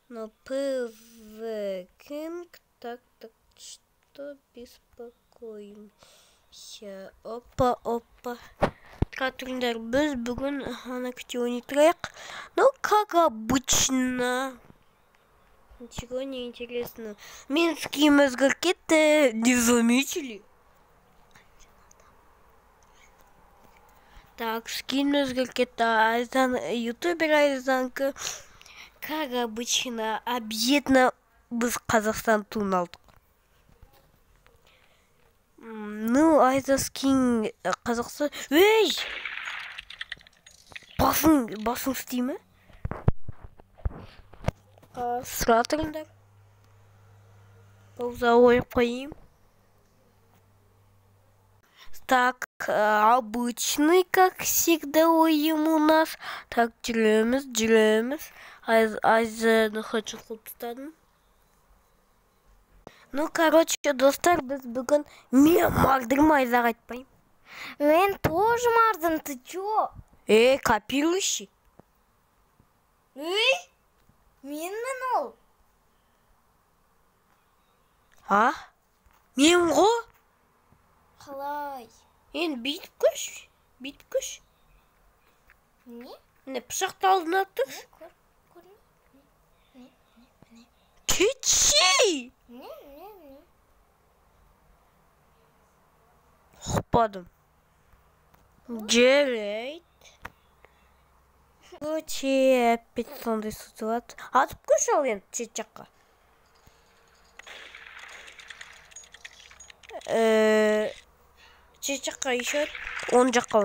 Но Пвкинг, так, что беспокоимся. Опа. Катриндар, біз бүгін ана күте ойнайтырайық. Ну, как обычно. Ничего не интересно. Минские мозгоркеты не заметили? Так, скин мозгоркета, ютубер Айзанка. Как обычно, объедно біз Қазақстан туын алдық. Ну, Айза скин Қазақстан... Эй! Басың істей ме? Сұра тұрыңдар. Пауза ойып қойым. Так, обычный, как всегда, ойым у нас. Так, жүреміз. Айзаны хочу құлпыстадым. Ну, короче, достар, біз бүгін мен мардырым Айзаға айтпайым. Мен тоже мардым, ты чё? Копирующий. Менмін ол. Мен ғо? Қалай? Енді бүйтіп көш. Не? Міне пышақты алдына тұр. Чечей! Не. Ұқпадым. Жарайды. Короче, опять сондай ситуация. Атып көш ал енді шет жаққа. Шет жаққа еще оң жаққа.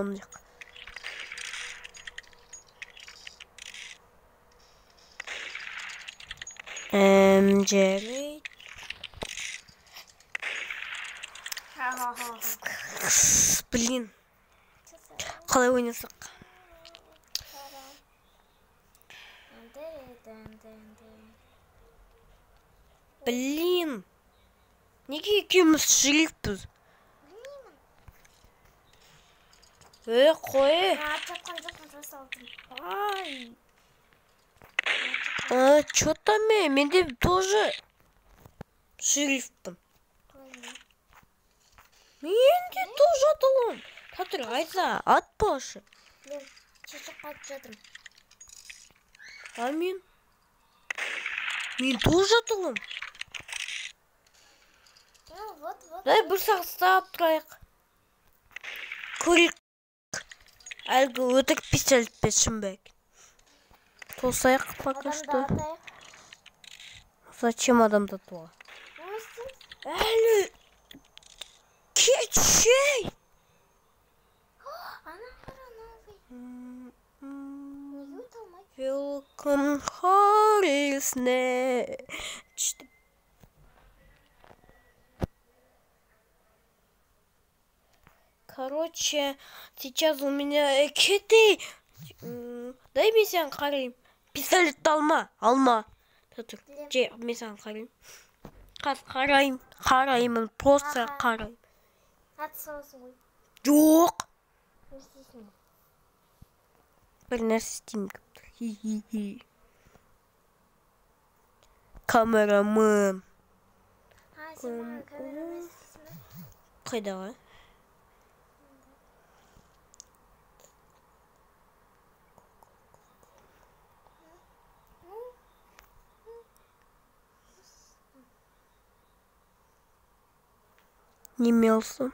Жарайды. Блин. Қалай ойнасақ? Блин. Неге екеуміз шерифпіз? Қой. Чапқан жоқпын, просто алдым. Чё-то мен де тоже шерифпін. Мен де тоже атылым. Татыр, Айза, атпашы. Мен шешіп қайтып жатырмын. Мен тоже атылым. Вот. Дай бір сағыстап тұрайық. Көрек. Әлгі өтік пистолет пешін бәк. Тосайық пока что. Зачем адамда туа? Әлі кетшей! Welcome Horizon. Короче, сейчас у меня кетей. Дай мен сен қарайым. Пистолетті алма. Мен сен қарайым. Қараймын, просто қарайым. Аты саласың ғой. Жоқ. Не істейсің? Бір нәрсе істеймін. Камерамен. Сен маған камерамен істейсің бе? Қайдағы? Немелсом.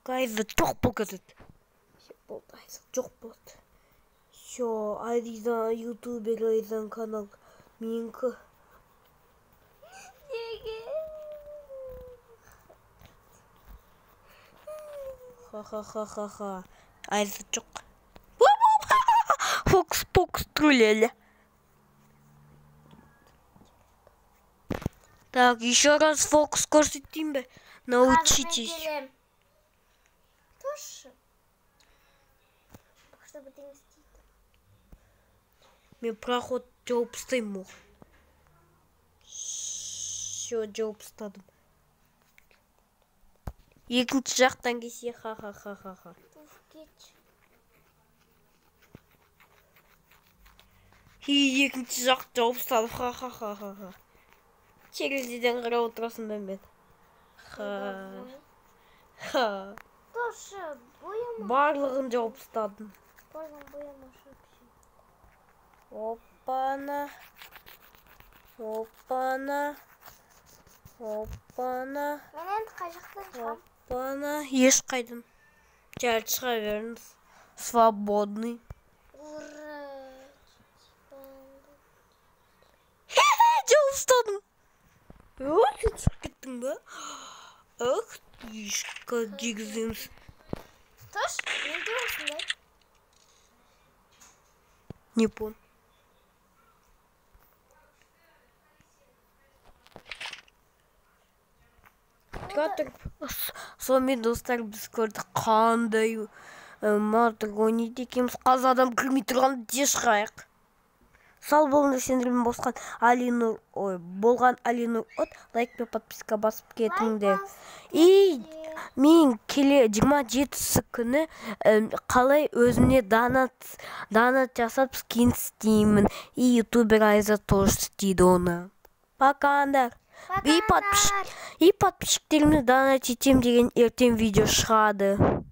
Айза жоқ болды. Жоқ болды. Все, Айза ютубер, Айзан канал. Менікі. Ха-ха-ха-ха-ха. Айза жоқ. Фокс-покс трулелі. Так, еще раз фокус көрсетейін бе? Научитесь. Тоже. Чтобы ты не стил. Мен проход жауып тастаймын. Все, жауып тастадым. Екінші жақтан келсе, ха-ха-ха-ха-ха. Екінші жақ жауып тастадым, ха-ха-ха-ха. Терезеден қарап отырасың ба мен? Ха. Тоже бояма. Барлығын жауып тастадым. Бояма. Опана. Опана. Опана. Мен енді қай жақтан шығам? Опана. Ешқайдан. Жарты шыға беріңіз. Свободный. Ура. Жауып тастадым. Шығып кеттің ба? Ах, ешқа дегіземіз. Тош, менде осындай. Не понял. Сонымен достар, біз көрдік қандай мартыр ойнайды екенбіз. Қазір адам кірмей тұрған де шығайық. Сал болыңдар, сендермен болған Алинур от, лайк пен подписка басып кетіңдер. И мен келе 27-сі күні қалай өзімне донат жасап скин істеймін. И ютубер Айза тоже істейді оны. Пока-андар. И подписчиктерімді донат етем деген ертең видео шығады.